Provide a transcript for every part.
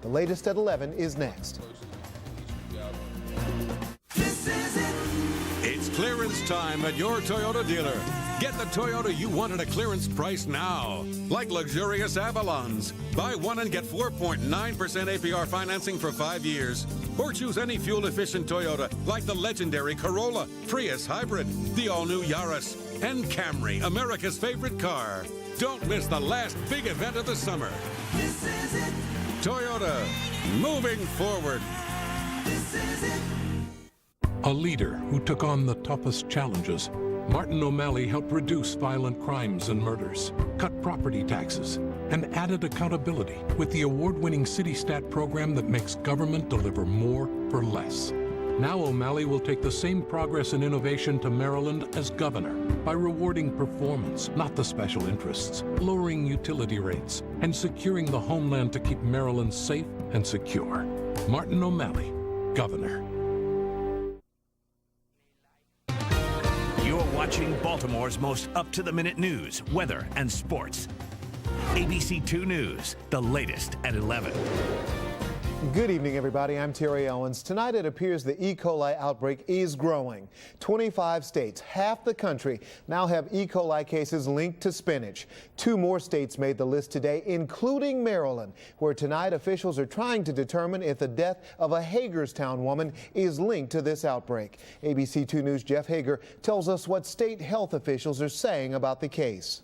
The latest at 11 is next. It's clearance time at your Toyota dealer. Get the Toyota you want at a clearance price now. Like luxurious Avalons. Buy one and get 4.9% APR financing for 5 years. Or choose any fuel-efficient Toyota like the legendary Corolla, Prius Hybrid, the all-new Yaris, and Camry, America's favorite car. Don't miss the last big event of the summer. This is it. Toyota, moving forward. This is it. A leader who took on the toughest challenges, Martin O'Malley helped reduce violent crimes and murders, cut property taxes, and added accountability with the award-winning CityStat program that makes government deliver more for less. Now O'Malley will take the same progress and innovation to Maryland as governor by rewarding performance, not the special interests, lowering utility rates, and securing the homeland to keep Maryland safe and secure. Martin O'Malley, governor. You're watching Baltimore's most up-to-the-minute news, weather, and sports. ABC 2 News, the latest at 11. Good evening, everybody. I'm Terry Owens. Tonight it appears the E. coli outbreak is growing. 25 states, half the country, now have E. coli cases linked to spinach. 2 more states made the list today, including Maryland, where tonight officials are trying to determine if the death of a Hagerstown woman is linked to this outbreak. ABC 2 News' Jeff Hager tells us what state health officials are saying about the case.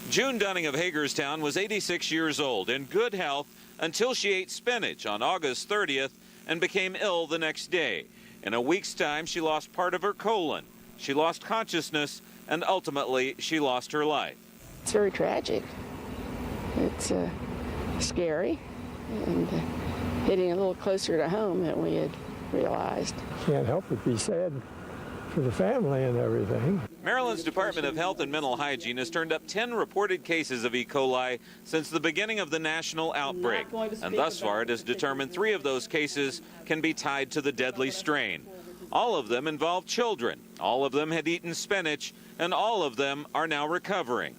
June Dunning of Hagerstown was 86 years old, in good health, until she ate spinach on August 30th and became ill the next day. In a week's time, she lost part of her colon. She lost consciousness, and ultimately, she lost her life. It's very tragic. It's scary and hitting a little closer to home than we had realized. Can't help but be sad for the family and everything. Maryland's Department of Health and Mental Hygiene has turned up 10 reported cases of E. coli since the beginning of the national outbreak. And thus far, it has determined 3 of those cases can be tied to the deadly strain. All of them involve children. All of them had eaten spinach, and all of them are now recovering.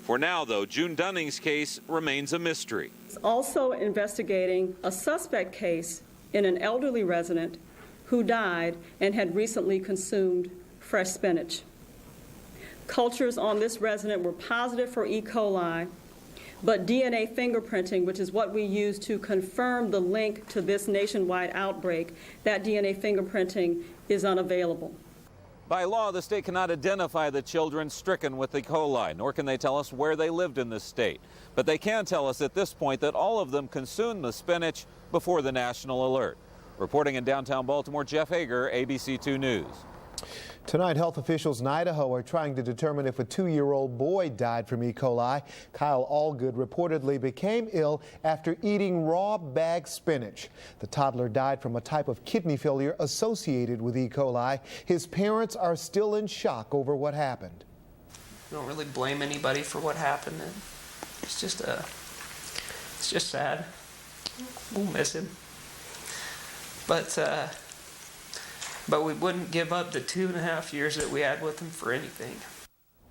For now, though, June Dunning's case remains a mystery. It's also investigating a suspect case in an elderly resident who died and had recently consumed fresh spinach. Cultures on this resident were positive for E. coli, but DNA fingerprinting, which is what we use to confirm the link to this nationwide outbreak, that DNA fingerprinting is unavailable. By law, the state cannot identify the children stricken with E. coli, nor can they tell us where they lived in this state. But they can tell us at this point that all of them consumed the spinach before the national alert. Reporting in downtown Baltimore, Jeff Hager, ABC 2 News. Tonight, health officials in Idaho are trying to determine if a 2-year-old boy died from E. coli. Kyle Allgood reportedly became ill after eating raw bagged spinach. The toddler died from a type of kidney failure associated with E. coli. His parents are still in shock over what happened. We don't really blame anybody for what happened. It's just sad. We'll miss him. But we wouldn't give up the 2.5 years that we had with him for anything.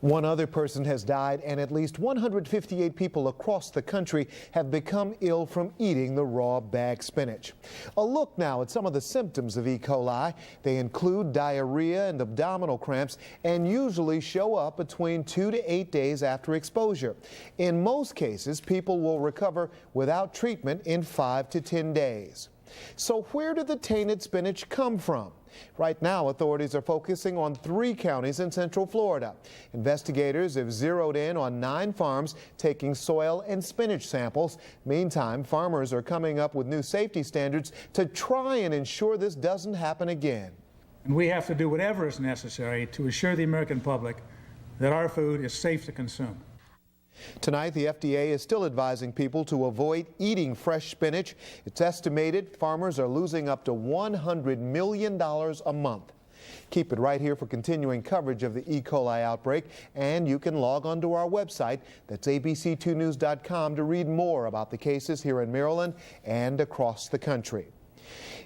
One other person has died, and at least 158 people across the country have become ill from eating the raw bagged spinach. A look now at some of the symptoms of E. coli. They include diarrhea and abdominal cramps and usually show up between 2 to 8 days after exposure. In most cases, people will recover without treatment in 5 to 10 days. So where did the tainted spinach come from? Right now, authorities are focusing on 3 counties in Central Florida. Investigators have zeroed in on 9 farms taking soil and spinach samples. Meantime, farmers are coming up with new safety standards to try and ensure this doesn't happen again. And we have to do whatever is necessary to assure the American public that our food is safe to consume. Tonight, the FDA is still advising people to avoid eating fresh spinach. It's estimated farmers are losing up to $100 million a month. Keep it right here for continuing coverage of the E. coli outbreak, and you can log on to our website. That's abc2news.com to read more about the cases here in Maryland and across the country.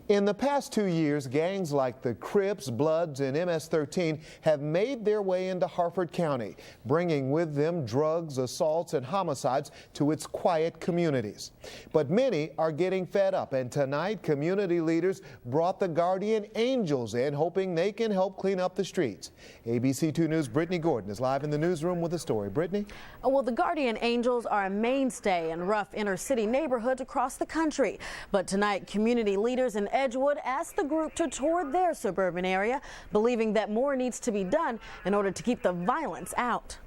In the past 2 years, gangs like the Crips, Bloods, and MS-13 have made their way into Harford County, bringing with them drugs, assaults, and homicides to its quiet communities. But many are getting fed up, and tonight community leaders brought the Guardian Angels in, hoping they can help clean up the streets. ABC 2 News' Brittany Gordon is live in the newsroom with the story. Brittany? Well, the Guardian Angels are a mainstay in rough inner-city neighborhoods across the country. But tonight, community leaders in Edgewood asked the group to tour their suburban area, believing that more needs to be done in order to keep the violence out.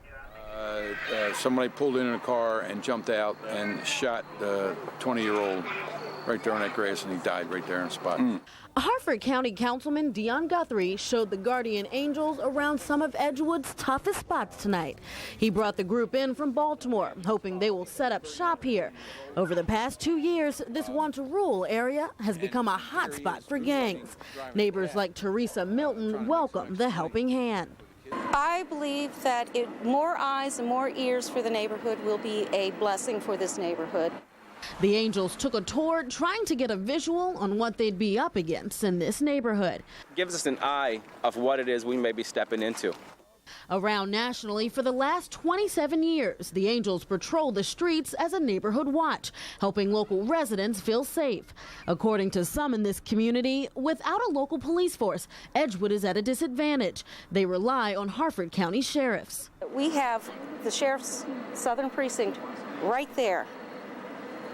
Somebody pulled in a car and jumped out and shot the 20-year-old right there on that grass, and he died right there on the spot. Harford County Councilman Dion Guthrie showed the Guardian Angels around some of Edgewood's toughest spots tonight. He brought the group in from Baltimore, hoping they will set up shop here. Over the past 2 years, this once-rural area has become a hot spot for gangs. Neighbors like Teresa Milton welcome the helping hand. I believe that more eyes and more ears for the neighborhood will be a blessing for this neighborhood. The Angels took a tour trying to get a visual on what they'd be up against in this neighborhood. Gives us an eye of what it is we may be stepping into. Around nationally, for the last 27 years, the Angels patrol the streets as a neighborhood watch, helping local residents feel safe. According to some in this community, without a local police force, Edgewood is at a disadvantage. They rely on Harford County sheriffs. We have the Sheriff's Southern Precinct right there,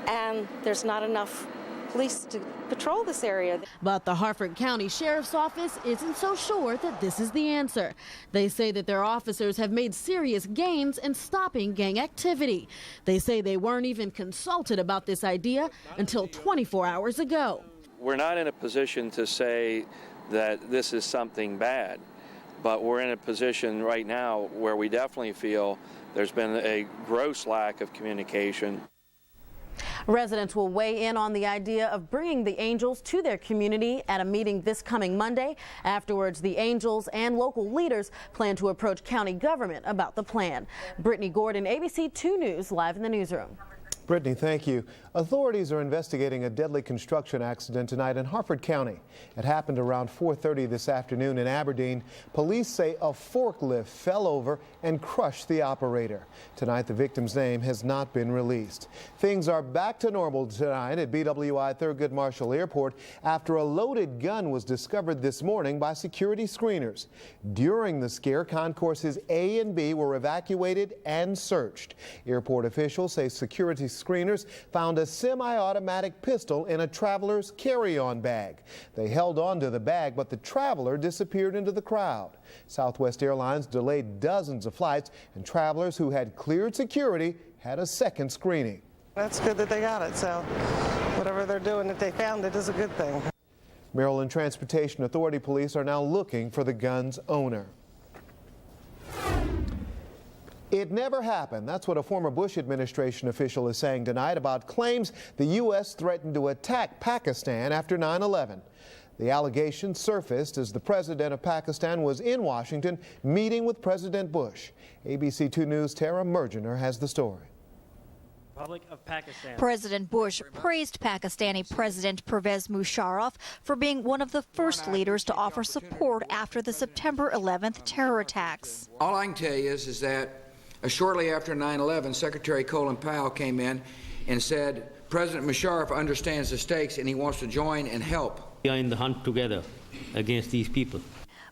and there's not enough police to patrol this area. But the Harford County Sheriff's Office isn't so sure that this is the answer. They say that their officers have made serious gains in stopping gang activity. They say they weren't even consulted about this idea until 24 hours ago. We're not in a position to say that this is something bad, but we're in a position right now where we definitely feel there's been a gross lack of communication. Residents will weigh in on the idea of bringing the Angels to their community at a meeting this coming Monday. Afterwards, the Angels and local leaders plan to approach county government about the plan. Brittany Gordon, ABC 2 News, live in the newsroom. Brittany, thank you. Authorities are investigating a deadly construction accident tonight in Harford County. It happened around 4:30 this afternoon in Aberdeen. Police say a forklift fell over and crushed the operator. Tonight, the victim's name has not been released. Things are back to normal tonight at BWI Thurgood Marshall Airport after a loaded gun was discovered this morning by security screeners. During the scare, concourses A and B were evacuated and searched. Airport officials say security screeners found a semi-automatic pistol in a traveler's carry-on bag. They held on to the bag, but the traveler disappeared into the crowd. Southwest Airlines delayed dozens of flights, and travelers who had cleared security had a second screening. That's good that they got it, so whatever they're doing, if they found it, is a good thing. Maryland Transportation Authority police are now looking for the gun's owner. It never happened. That's what a former Bush administration official is saying tonight about claims the U.S. threatened to attack Pakistan after 9/11. The allegation surfaced as the president of Pakistan was in Washington meeting with President Bush. ABC 2 News' Tara Mergener has the story. Republic of Pakistan. President Bush praised Pakistani President Pervez Musharraf for being one of the first leaders to offer support after the September 11th terror attacks. All I can tell you is that shortly after 9/11, Secretary Colin Powell came in and said, President Musharraf understands the stakes and he wants to join and help. We are in the hunt together against these people.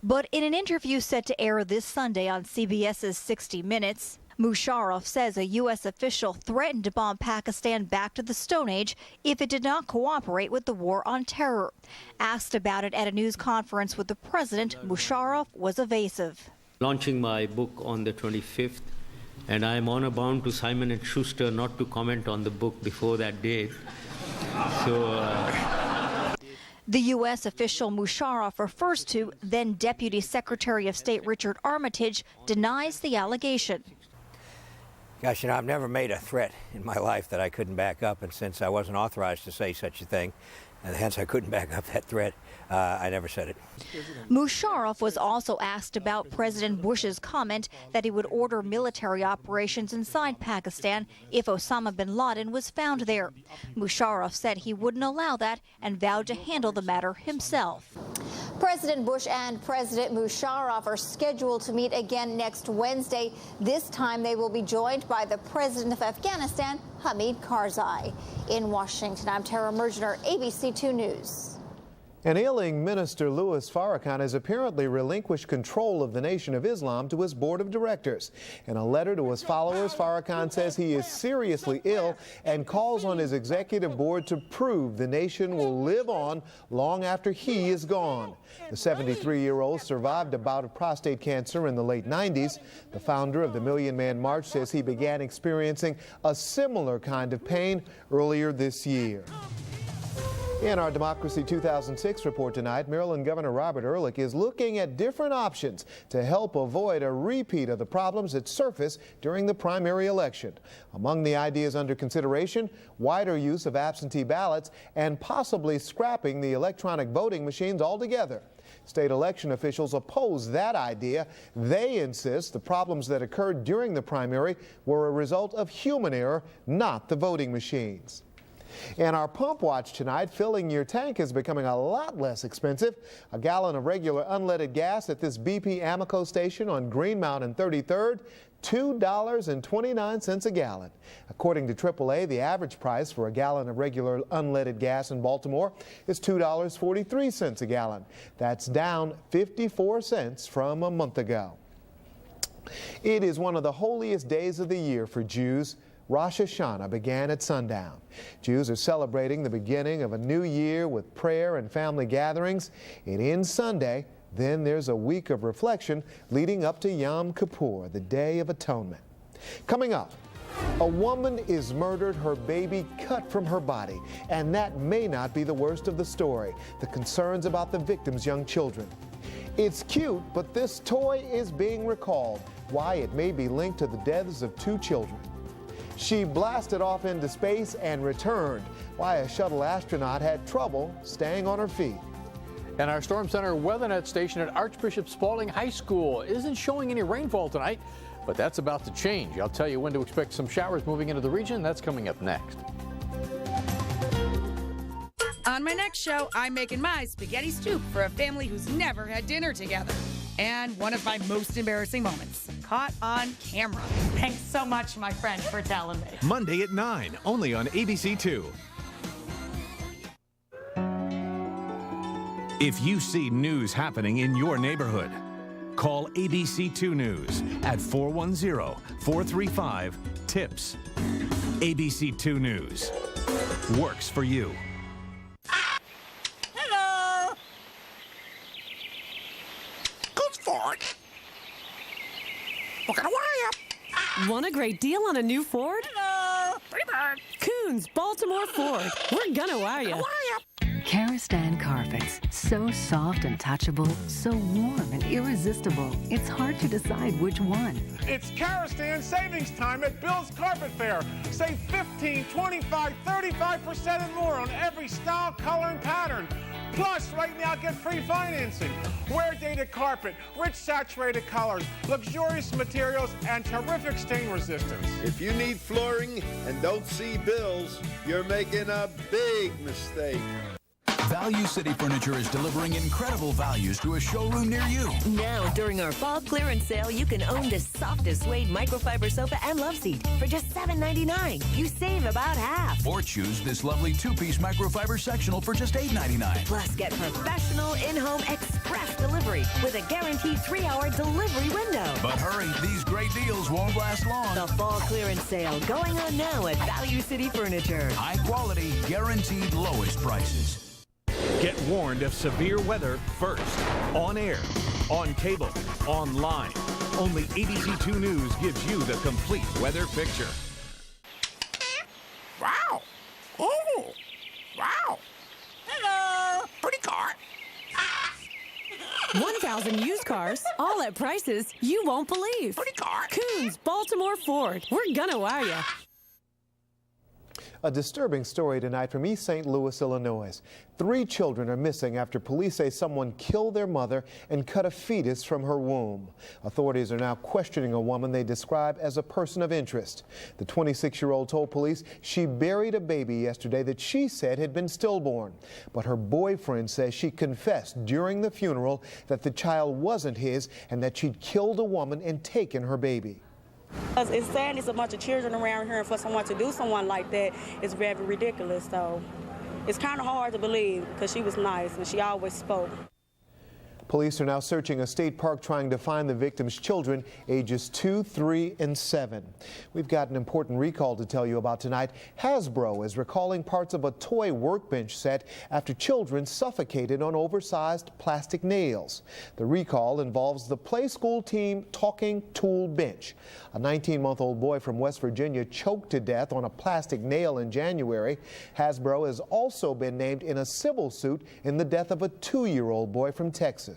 But in an interview set to air this Sunday on CBS's 60 Minutes, Musharraf says a U.S. official threatened to bomb Pakistan back to the Stone Age if it did not cooperate with the war on terror. Asked about it at a news conference with the president, Musharraf was evasive. Launching my book on the 25th, and I am honor bound to Simon & Schuster not to comment on the book before that date. The U.S. official Musharraf refers to, then Deputy Secretary of State Richard Armitage, denies the allegation. Gosh, you know, I've never made a threat in my life that I couldn't back up, and since I wasn't authorized to say such a thing, and hence I couldn't back up that threat, I never said it. Musharraf was also asked about President Bush's comment that he would order military operations inside Pakistan if Osama bin Laden was found there. Musharraf said he wouldn't allow that and vowed to handle the matter himself. President Bush and President Musharraf are scheduled to meet again next Wednesday. This time they will be joined by the President of Afghanistan, Hamid Karzai. In Washington, I'm Tara Mergener, ABC 2 News. An ailing minister, Louis Farrakhan, has apparently relinquished control of the Nation of Islam to his board of directors. In a letter to his followers, Farrakhan says he is seriously ill and calls on his executive board to prove the nation will live on long after he is gone. The 73-year-old survived a bout of prostate cancer in the late 90s. The founder of the Million Man March says he began experiencing a similar kind of pain earlier this year. In our Democracy 2006 report tonight, Maryland Governor Robert Ehrlich is looking at different options to help avoid a repeat of the problems that surfaced during the primary election. Among the ideas under consideration, wider use of absentee ballots and possibly scrapping the electronic voting machines altogether. State election officials oppose that idea. They insist the problems that occurred during the primary were a result of human error, not the voting machines. In our pump watch tonight, filling your tank is becoming a lot less expensive. A gallon of regular unleaded gas at this BP Amoco station on Greenmount and 33rd, $2.29 a gallon. According to AAA, the average price for a gallon of regular unleaded gas in Baltimore is $2.43 a gallon. That's down 54 cents from a month ago. It is one of the holiest days of the year for Jews. Rosh Hashanah began at sundown. Jews are celebrating the beginning of a new year with prayer and family gatherings. It ends Sunday. Then there's a week of reflection leading up to Yom Kippur, the Day of Atonement. Coming up, a woman is murdered, her baby cut from her body. And that may not be the worst of the story. The concerns about the victim's young children. It's cute, but this toy is being recalled. Why it may be linked to the deaths of 2 children. She blasted off into space and returned. Why a shuttle astronaut had trouble staying on her feet. And our Storm Center WeatherNet station at Archbishop Spalding High School isn't showing any rainfall tonight, but that's about to change. I'll tell you when to expect some showers moving into the region. That's coming up next. On my next show, I'm making my spaghetti soup for a family who's never had dinner together. And one of my most embarrassing moments, caught on camera. Thanks so much, my friend, for telling me. Monday at 9, only on ABC 2. If you see news happening in your neighborhood, call ABC 2 News at 410-435-TIPS. ABC 2 News works for you. Hello. Good Ford. What kind of wire? Want a great deal on a new Ford? Hello. Pretty bird. Coons, Baltimore Ford. We're gonna wire you. Karastan carpets. So soft and touchable, so warm and irresistible. It's hard to decide which one. It's Karastan savings time at Bill's Carpet Fair. Save 15, 25, 35% and more on every style, color, and pattern. Plus, right now, get free financing. Wear-dated carpet, rich saturated colors, luxurious materials, and terrific stain resistance. If you need flooring and don't see bills, you're making a big mistake. Value City Furniture is delivering incredible values to a showroom near you. Now, during our fall clearance sale, you can own the softest suede microfiber sofa and love seat for just $7.99. You save about half. Or choose this lovely 2-piece microfiber sectional for just $8.99. Plus, get professional in-home express delivery with a guaranteed 3-hour delivery window. But hurry, these great deals won't last long. The fall clearance sale going on now at Value City Furniture. High quality, guaranteed lowest prices. Get warned of severe weather first. On air, on cable, online. Only ABC 2 News gives you the complete weather picture. Wow. Oh. Wow. Hello. Pretty car. 2,000 used cars, all at prices you won't believe. Coons Baltimore Ford. We're gonna wire you. A disturbing story tonight from East St. Louis, Illinois. 3 children are missing after police say someone killed their mother and cut a fetus from her womb. Authorities are now questioning a woman they describe as a person of interest. The 26-year-old told police she buried a baby yesterday that she said had been stillborn. But her boyfriend says she confessed during the funeral that the child wasn't his and that she'd killed a woman and taken her baby. It's sad it's a bunch of children around here, and for someone to do someone like that is very ridiculous. So it's kind of hard to believe because she was nice and she always spoke. Police are now searching a state park trying to find the victim's children, ages 2, 3, and 7. We've got an important recall to tell you about tonight. Hasbro is recalling parts of a toy workbench set after children suffocated on oversized plastic nails. The recall involves the Play School Team Talking Tool Bench. A 19-month-old boy from West Virginia choked to death on a plastic nail in January. Hasbro has also been named in a civil suit in the death of a 2-year-old boy from Texas.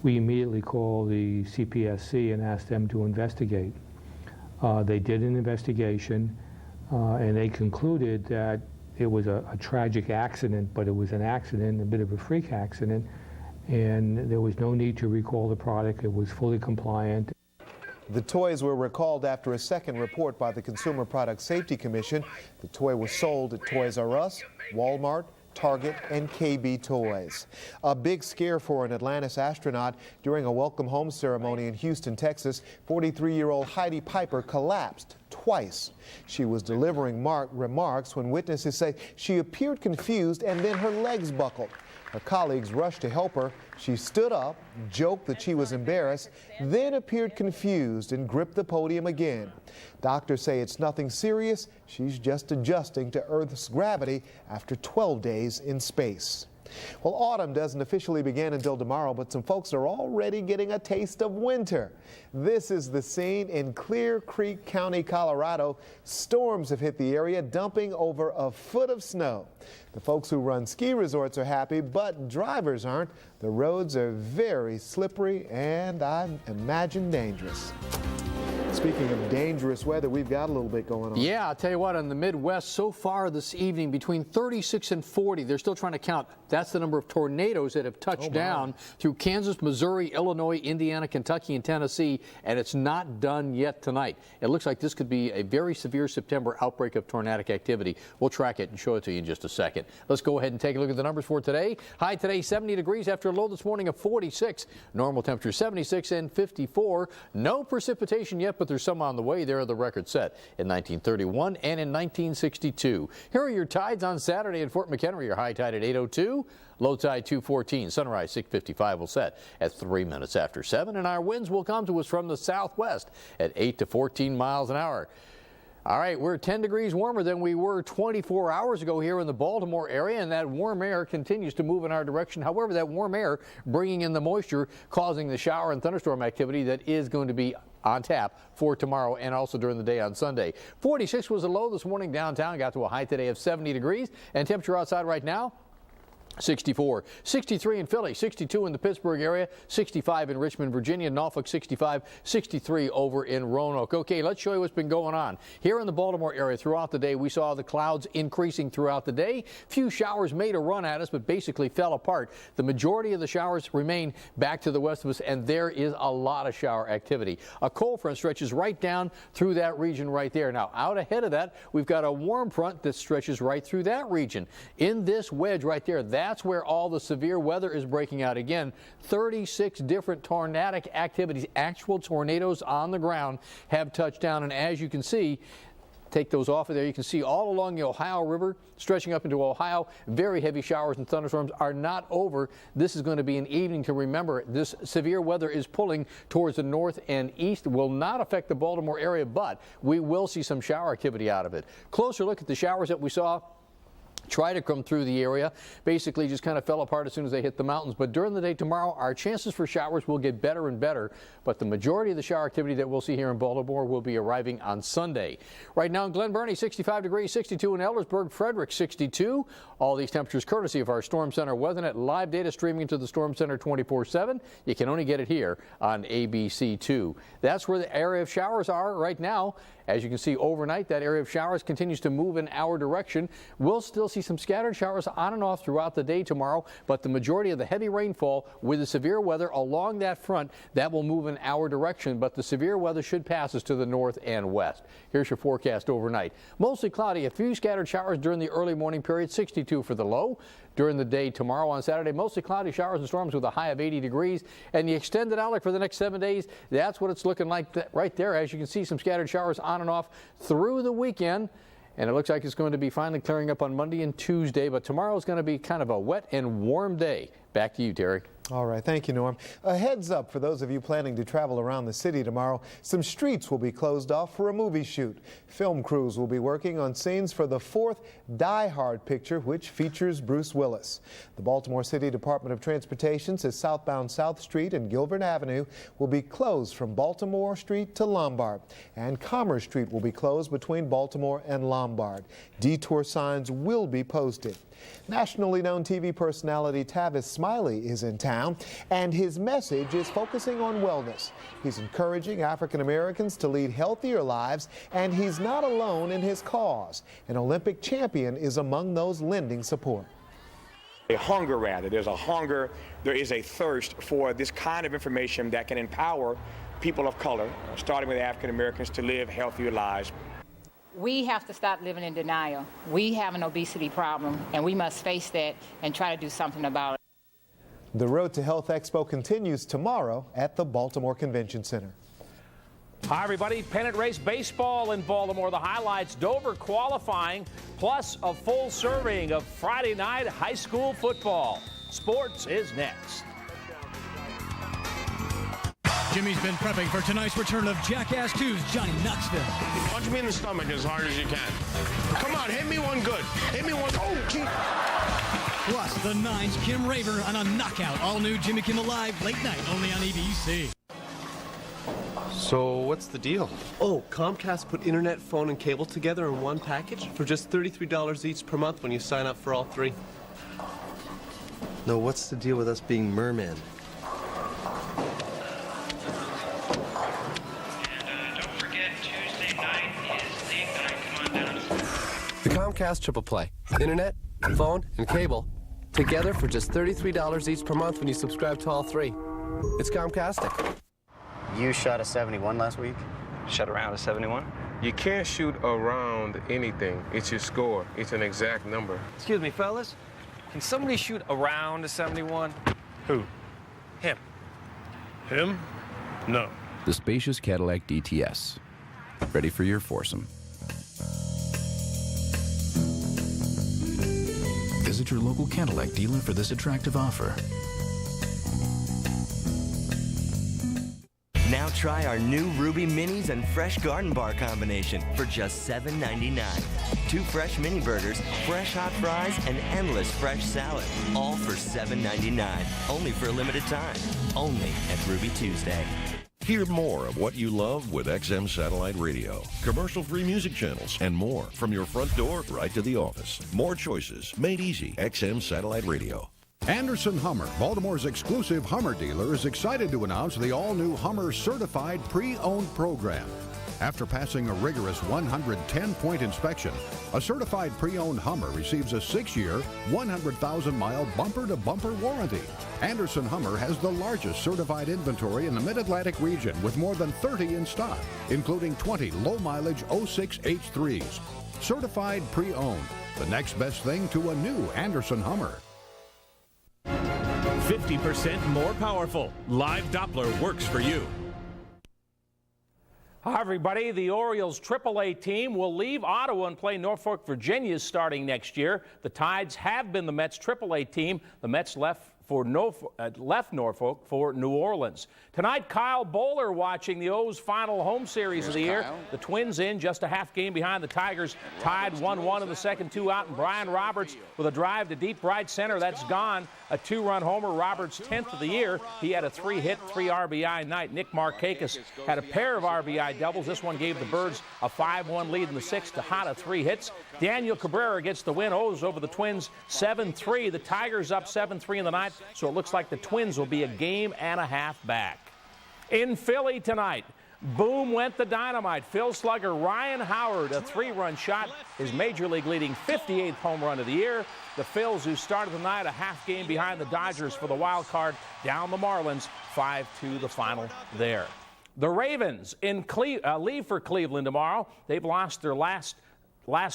We immediately called the CPSC and asked them to investigate. They did an investigation and they concluded that it was a tragic accident, but it was an accident, a bit of a freak accident, and there was no need to recall the product. It was fully compliant. The toys were recalled after a second report by the Consumer Product Safety Commission. The toy was sold at Toys R Us, Walmart, Target, and KB Toys. A big scare for an Atlantis astronaut. During a welcome home ceremony in Houston, Texas, 43-year-old Heidi Piper collapsed twice. She was delivering remarks when witnesses say she appeared confused and then her legs buckled. Her colleagues rushed to help her. She stood up, joked that she was embarrassed, then appeared confused and gripped the podium again. Doctors say it's nothing serious. She's just adjusting to Earth's gravity after 12 days in space. Well, autumn doesn't officially begin until tomorrow, but some folks are already getting a taste of winter. This is the scene in Clear Creek County, Colorado. Storms have hit the area, dumping over a foot of snow. The folks who run ski resorts are happy, but drivers aren't. The roads are very slippery and I imagine dangerous. Speaking of dangerous weather, we've got a little bit going on. Yeah, I'll tell you what, in the Midwest so far this evening, between 36 and 40, they're still trying to count. That's the number of tornadoes that have touched down through Kansas, Missouri, Illinois, Indiana, Kentucky, and Tennessee, and it's not done yet tonight. It looks like this could be a very severe September outbreak of tornadic activity. We'll track it and show it to you in just a second. Let's go ahead and take a look at the numbers for today. High today, 70 degrees after a low this morning of 46. Normal temperature 76 and 54. No precipitation yet, but there's some on the way. There are the records set in 1931 and in 1962. Here are your tides on Saturday in Fort McHenry. Your high tide at 8:02, low tide 2:14. Sunrise 6:55 will set at 3 minutes after 7, and our winds will come to us from the southwest at 8 to 14 miles an hour. All right, we're 10 degrees warmer than we were 24 hours ago here in the Baltimore area, and that warm air continues to move in our direction. However, that warm air bringing in the moisture, causing the shower and thunderstorm activity that is going to be on tap for tomorrow and also during the day on Sunday. 46 was a low this morning downtown, got to a high today of 70 degrees, and temperature outside right now, 64, 63 in Philly, 62 in the Pittsburgh area, 65 in Richmond, Virginia, Norfolk 65, 63 over in Roanoke. Okay, let's show you what's been going on. Here in the Baltimore area throughout the day, we saw the clouds increasing throughout the day. Few showers made a run at us, but basically fell apart. The majority of the showers remain back to the west of us, and there is a lot of shower activity. A cold front stretches right down through that region right there. Now, out ahead of that, we've got a warm front that stretches right through that region. In this wedge right there, that's where all the severe weather is breaking out. Again, 36 different tornadic activities, actual tornadoes on the ground have touched down. And as you can see, take those off of there, you can see all along the Ohio River, stretching up into Ohio, very heavy showers and thunderstorms are not over. This is going to be an evening to remember. This severe weather is pulling towards the north and east, will not affect the Baltimore area, but we will see some shower activity out of it. Closer look at the showers that we saw Try to come through the area. Basically just kind of fell apart as soon as they hit the mountains. But during the day tomorrow, our chances for showers will get better and better. But the majority of the shower activity that we'll see here in Baltimore will be arriving on Sunday. Right now in Glen Burnie, 65 degrees, 62 in Eldersburg, Frederick, 62. All these temperatures courtesy of our Storm Center WeatherNet live data streaming into the Storm Center 24/7. You can only get it here on ABC2. That's where the area of showers are right now. As you can see overnight, that area of showers continues to move in our direction. We'll still see some scattered showers on and off throughout the day tomorrow, but the majority of the heavy rainfall with the severe weather along that front, that will move in our direction, but the severe weather should pass us to the north and west. Here's your forecast overnight. Mostly cloudy, a few scattered showers during the early morning period, 62 for the low. During the day tomorrow on Saturday, mostly cloudy showers and storms with a high of 80 degrees. And the extended outlook for the next 7 days, that's what it's looking like right there. As you can see, some scattered showers on and off through the weekend. And it looks like it's going to be finally clearing up on Monday and Tuesday. But tomorrow is going to be kind of a wet and warm day. Back to you, Terry. All right. Thank you, Norm. A heads up for those of you planning to travel around the city tomorrow. Some streets will be closed off for a movie shoot. Film crews will be working on scenes for the 4th Die Hard picture, which features Bruce Willis. The Baltimore City Department of Transportation says southbound South Street and Gilbert Avenue will be closed from Baltimore Street to Lombard. And Commerce Street will be closed between Baltimore and Lombard. Detour signs will be posted. Nationally known TV personality Tavis Smiley is in town, and his message is focusing on wellness. He's encouraging African Americans to lead healthier lives, and he's not alone in his cause. An Olympic champion is among those lending support. A hunger, rather. There's a hunger, there is a thirst for this kind of information that can empower people of color, starting with African Americans, to live healthier lives. We have to stop living in denial. We have an obesity problem, and we must face that and try to do something about it. The Road to Health Expo continues tomorrow at the Baltimore Convention Center. Hi, everybody. Pennant race baseball in Baltimore. The highlights: Dover qualifying, plus a full serving of Friday night high school football. Sports is next. Jimmy's been prepping for tonight's return of Jackass 2's Johnny Knoxville. Punch me in the stomach as hard as you can. Come on, hit me one good. Hit me one. Oh, gee. Plus, the 9's Kim Raver on a knockout. All new Jimmy Kimmel Live, late night, only on ABC. So, what's the deal? Oh, Comcast put internet, phone, and cable together in one package for just $33 each per month when you sign up for all three. No, what's the deal with us being mermen? The Comcast Triple Play. Internet, phone, and cable. Together for just $33 each per month when you subscribe to all three. It's Comcastic. You shot a 71 last week? Shot around a 71? You can't shoot around anything. It's your score. It's an exact number. Excuse me, fellas. Can somebody shoot around a 71? Who? Him. Him? No. The spacious Cadillac DTS. Ready for your foursome. Visit your local Cadillac dealer for this attractive offer. Now try our new Ruby Minis and Fresh Garden Bar combination for just $7.99. 2 fresh mini burgers, fresh hot fries, and endless fresh salad. All for $7.99. Only for a limited time. Only at Ruby Tuesday. Hear more of what you love with XM Satellite Radio. Commercial-free music channels and more from your front door right to the office. More choices made easy. XM Satellite Radio. Anderson Hummer, Baltimore's exclusive Hummer dealer, is excited to announce the all-new Hummer Certified Pre-Owned program. After passing a rigorous 110-point inspection, a certified pre-owned Hummer receives a 6-year, 100,000-mile bumper-to-bumper warranty. Anderson Hummer has the largest certified inventory in the Mid-Atlantic region with more than 30 in stock, including 20 low-mileage 06 H3s. Certified pre-owned, the next best thing to a new Anderson Hummer. 50% more powerful. Live Doppler works for you. Hi, everybody. The Orioles AAA team will leave Ottawa and play Norfolk, Virginia starting next year. The Tides have been the Mets AAA team. The Mets left left Norfolk for New Orleans. Tonight, Kyle Bowler watching the O's final home series of the year. The Twins in just a half game behind the Tigers, tied 1-1 in the second, 2 out, and Brian Roberts with a drive to deep right center. That's gone. A 2-run homer, Roberts' 10th of the year. He had a 3-hit, 3 RBI night. Nick Markakis had a pair of RBI doubles. This one gave the Birds a 5-1 lead in the 6th to Hata, 3 hits. Daniel Cabrera gets the win. O's over the Twins 7-3. The Tigers up 7-3 in the ninth, so it looks like the Twins will be a game and a half back. In Philly tonight, boom went the dynamite. Phil slugger Ryan Howard, a 3-run shot, his major league leading 58th home run of the year. The Phils, who started the night a half game behind the Dodgers for the wild card, down the Marlins 5-2 the final there. The Ravens leave for Cleveland tomorrow. They've lost their last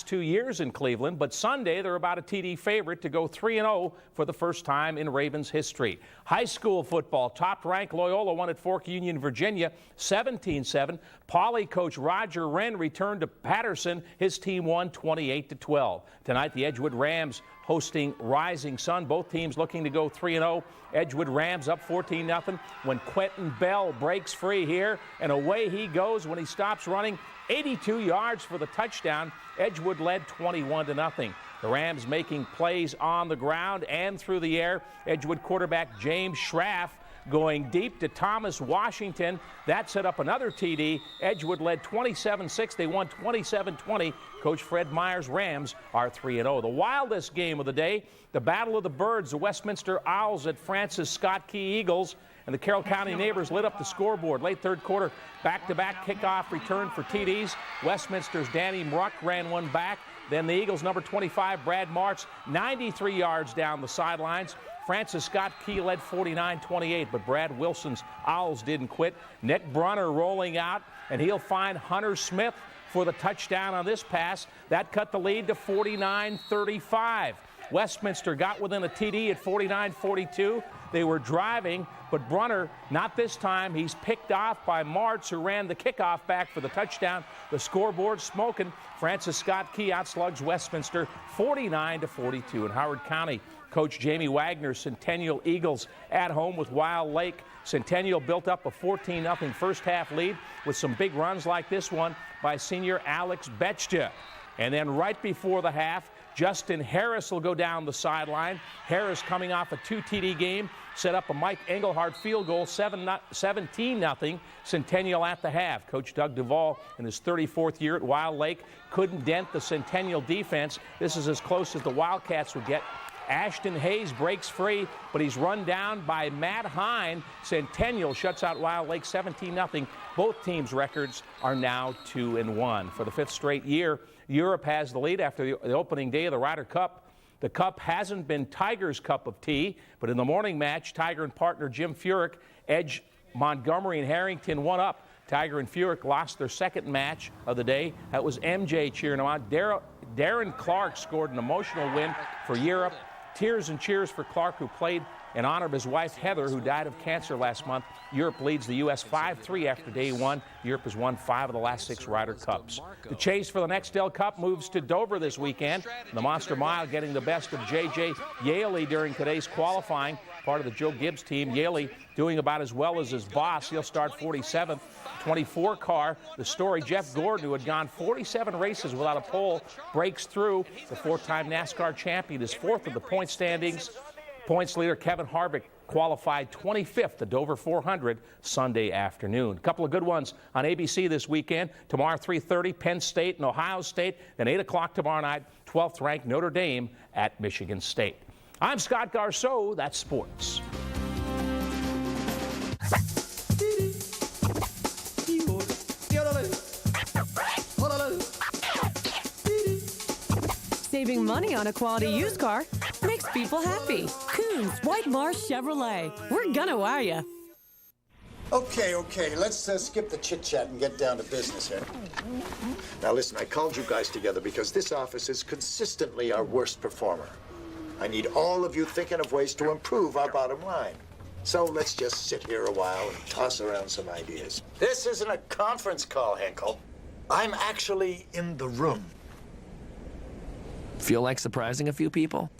2 years in Cleveland, but Sunday they're about a TD favorite to go 3-0 for the first time in Ravens history. High school football, top-ranked Loyola won at Fork Union, Virginia, 17-7. Pauley coach Roger Wren returned to Patterson. His team won 28-12. Tonight, the Edgewood Rams hosting Rising Sun. Both teams looking to go 3-0. Edgewood Rams up 14-0 when Quentin Bell breaks free here, and away he goes when he stops running. 82 yards for the touchdown. Edgewood led 21-0. The Rams making plays on the ground and through the air. Edgewood quarterback James Schraff going deep to Thomas Washington. That set up another TD. Edgewood led 27-6. They won 27-20. Coach Fred Myers' Rams are 3-0. The wildest game of the day, the Battle of the Birds, the Westminster Owls at Francis Scott Key Eagles. And the Carroll County neighbors lit up the scoreboard. Late third quarter, back-to-back kickoff return for TDs. Westminster's Danny Mruck ran one back. Then the Eagles' number 25, Brad Martz, 93 yards down the sidelines. Francis Scott Key led 49-28, but Brad Wilson's Owls didn't quit. Nick Brunner rolling out, and he'll find Hunter Smith for the touchdown on this pass. That cut the lead to 49-35. Westminster got within a TD at 49-42. They were driving, but Brunner, not this time. He's picked off by Martz, who ran the kickoff back for the touchdown. The scoreboard smoking. Francis Scott Key outslugs Westminster 49-42. In Howard County, Coach Jamie Wagner's Centennial Eagles at home with Wilde Lake. Centennial built up a 14-0 first half lead with some big runs like this one by senior Alex Betchta. And then right before the half, Justin Harris will go down the sideline. Harris, coming off a 2 TD game, set up a Mike Engelhardt field goal, 17-0. Centennial at the half. Coach Doug Duvall, in his 34th year at Wilde Lake, couldn't dent the Centennial defense. This is as close as the Wildcats would get. Ashton Hayes breaks free, but he's run down by Matt Hine. Centennial shuts out Wilde Lake 17-0. Both teams' records are now 2-1. For the 5th straight year, Europe has the lead after the opening day of the Ryder Cup. The Cup hasn't been Tiger's cup of tea, but in the morning match, Tiger and partner Jim Furyk edged Montgomery and Harrington 1-up. Tiger and Furyk lost their second match of the day. That was MJ cheering them on. Darren Clark scored an emotional win for Europe. Tears and cheers for Clark, who played in honor of his wife, Heather, who died of cancer last month. Europe leads the U.S. 5-3 after day one. Europe has won 5 of the last 6 Ryder Cups. The chase for the Nextel Cup moves to Dover this weekend. The Monster Mile getting the best of J.J. Yaley during today's qualifying. Part of the Joe Gibbs team. Yaley doing about as well as his boss. He'll start 47th. 24 car. The story, Jeff Gordon, who had gone 47 races without a pole, breaks through. The 4-time NASCAR champion is 4th of the point standings. Points leader Kevin Harvick qualified 25th, the Dover 400, Sunday afternoon. A couple of good ones on ABC this weekend. Tomorrow, 3:30, Penn State and Ohio State. Then 8 o'clock tomorrow night, 12th ranked Notre Dame at Michigan State. I'm Scott Garceau. That's sports. Saving money on a quality used car makes people happy. Coons White Marsh Chevrolet. We're gonna wire you. Okay, let's skip the chit-chat and get down to business here. Now listen, I called you guys together because this office is consistently our worst performer. I need all of you thinking of ways to improve our bottom line. So let's just sit here a while and toss around some ideas. This isn't a conference call, Henkel. I'm actually in the room. Feel like surprising a few people?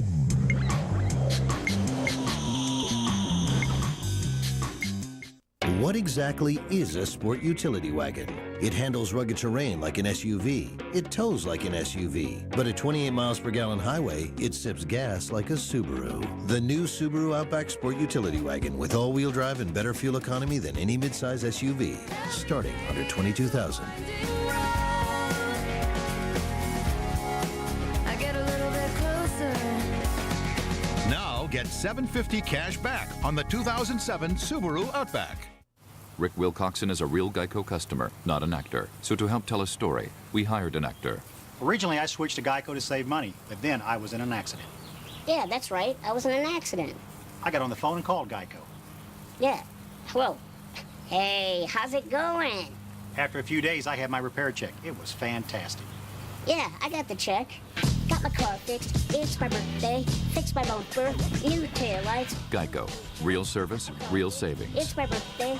What exactly is a sport utility wagon? It handles rugged terrain like an SUV. It tows like an SUV. But at 28 miles per gallon highway, it sips gas like a Subaru. The new Subaru Outback Sport Utility Wagon with all-wheel drive and better fuel economy than any midsize SUV. Starting under $22,000. I get a little bit closer. Now get $750 cash back on the 2007 Subaru Outback. Rick Wilcoxon is a real Geico customer, not an actor. So to help tell a story, we hired an actor. Originally, I switched to Geico to save money, but then I was in an accident. Yeah, that's right. I was in an accident. I got on the phone and called Geico. Yeah. Hello. Hey, how's it going? After a few days, I had my repair check. It was fantastic. Yeah, I got the check. Got my car fixed. It's my birthday. Fixed my bumper. New taillights. Geico. Real service, real savings. It's my birthday.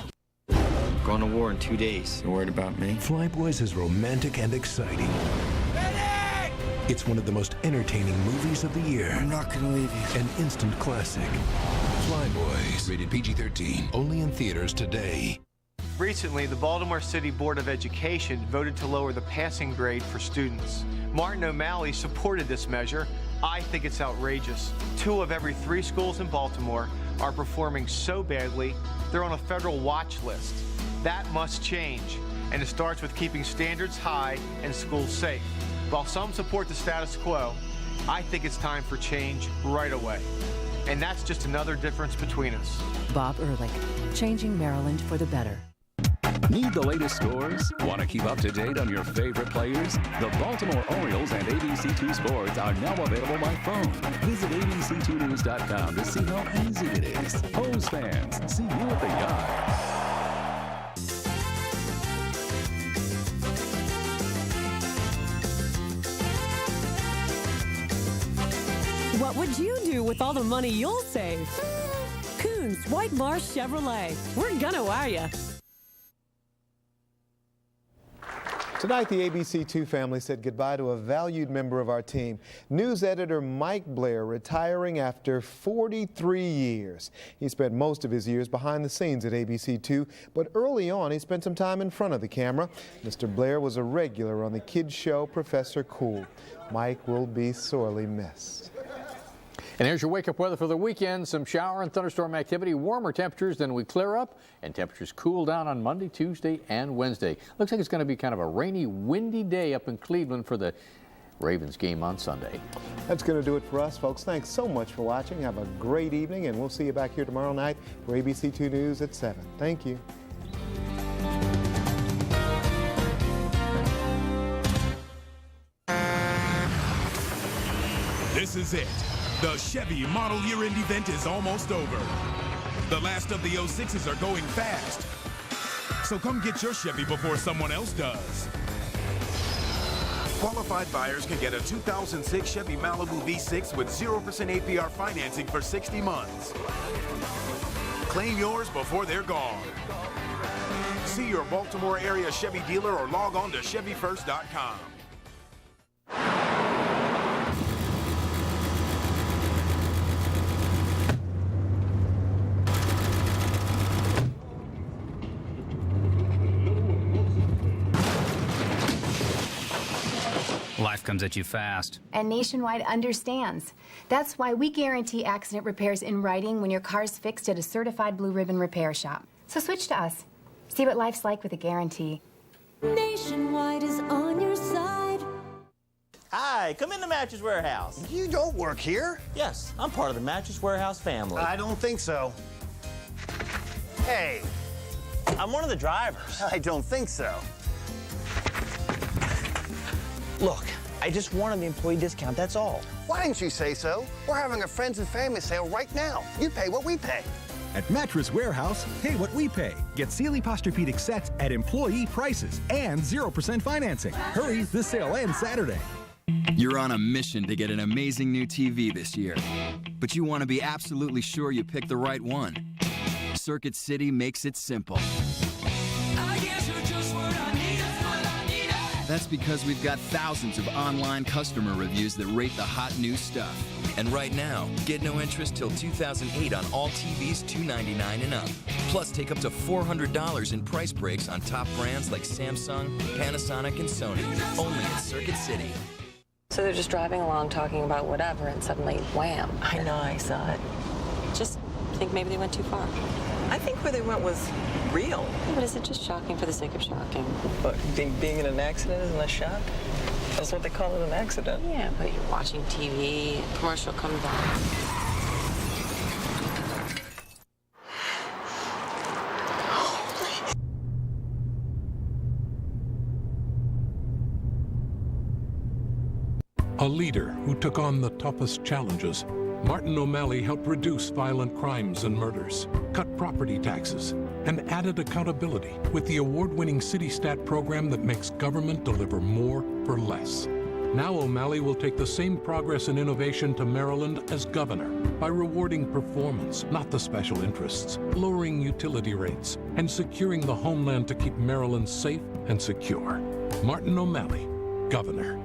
Going to war in 2 days. You worried about me? Flyboys is romantic and exciting. Medic! It's one of the most entertaining movies of the year. I'm not going to leave you. An instant classic. Flyboys. Rated PG-13. Only in theaters today. Recently, the Baltimore City Board of Education voted to lower the passing grade for students. Martin O'Malley supported this measure. I think it's outrageous. 2 of every 3 schools in Baltimore are performing so badly, they're on a federal watch list. That must change, and it starts with keeping standards high and schools safe. While some support the status quo, I think it's time for change right away. And that's just another difference between us. Bob Ehrlich, changing Maryland for the better. Need the latest scores? Want to keep up to date on your favorite players? The Baltimore Orioles and ABC2 Sports are now available by phone. Visit abc2news.com to see how easy it is. Hose fans, see you at the yard. What would you do with all the money you'll save? Coons, WMAR Chevrolet. We're gonna wire you. Tonight, the ABC2 family said goodbye to a valued member of our team. News editor Mike Blair retiring after 43 years. He spent most of his years behind the scenes at ABC2, but early on he spent some time in front of the camera. Mr. Blair was a regular on the kids show Professor Cool. Mike will be sorely missed. And here's your wake-up weather for the weekend. Some shower and thunderstorm activity, warmer temperatures, then we clear up, and temperatures cool down on Monday, Tuesday, and Wednesday. Looks like it's going to be kind of a rainy, windy day up in Cleveland for the Ravens game on Sunday. That's going to do it for us, folks. Thanks so much for watching. Have a great evening, and we'll see you back here tomorrow night for ABC2 News at 7. Thank you. This is it. The Chevy Model Year End event is almost over. The last of the 06s are going fast. So come get your Chevy before someone else does. Qualified buyers can get a 2006 Chevy Malibu V6 with 0% APR financing for 60 months. Claim yours before they're gone. See your Baltimore area Chevy dealer or log on to ChevyFirst.com. Life comes at you fast. And Nationwide understands. That's why we guarantee accident repairs in writing when your car's fixed at a certified Blue Ribbon repair shop. So switch to us. See what life's like with a guarantee. Nationwide is on your side. Hi, come in the Mattress Warehouse. You don't work here. Yes, I'm part of the Mattress Warehouse family. I don't think so. Hey. I'm one of the drivers. I don't think so. Look, I just wanted the employee discount, that's all. Why didn't you say so? We're having a friends and family sale right now. You pay what we pay. At Mattress Warehouse, pay what we pay. Get Sealy Posturepedic sets at employee prices and 0% financing. Hurry, this sale ends Saturday. You're on a mission to get an amazing new TV this year, but you want to be absolutely sure you pick the right one. Circuit City makes it simple. That's because we've got thousands of online customer reviews that rate the hot new stuff. And right now, get no interest till 2008 on all TVs $299 and up. Plus, take up to $400 in price breaks on top brands like Samsung, Panasonic, and Sony. Only at Circuit City. So they're just driving along talking about whatever, and suddenly, wham. I know, I saw it. Just think maybe they went too far. I think where they went was real. Yeah, but is it just shocking for the sake of shocking? But being in an accident isn't a shock? That's what they call it, an accident. Yeah, but you're watching TV, commercial comes on. A leader who took on the toughest challenges, Martin O'Malley helped reduce violent crimes and murders, cut property taxes, and added accountability with the award-winning CityStat program that makes government deliver more for less. Now O'Malley will take the same progress and innovation to Maryland as governor by rewarding performance, not the special interests, lowering utility rates, and securing the homeland to keep Maryland safe and secure. Martin O'Malley, governor.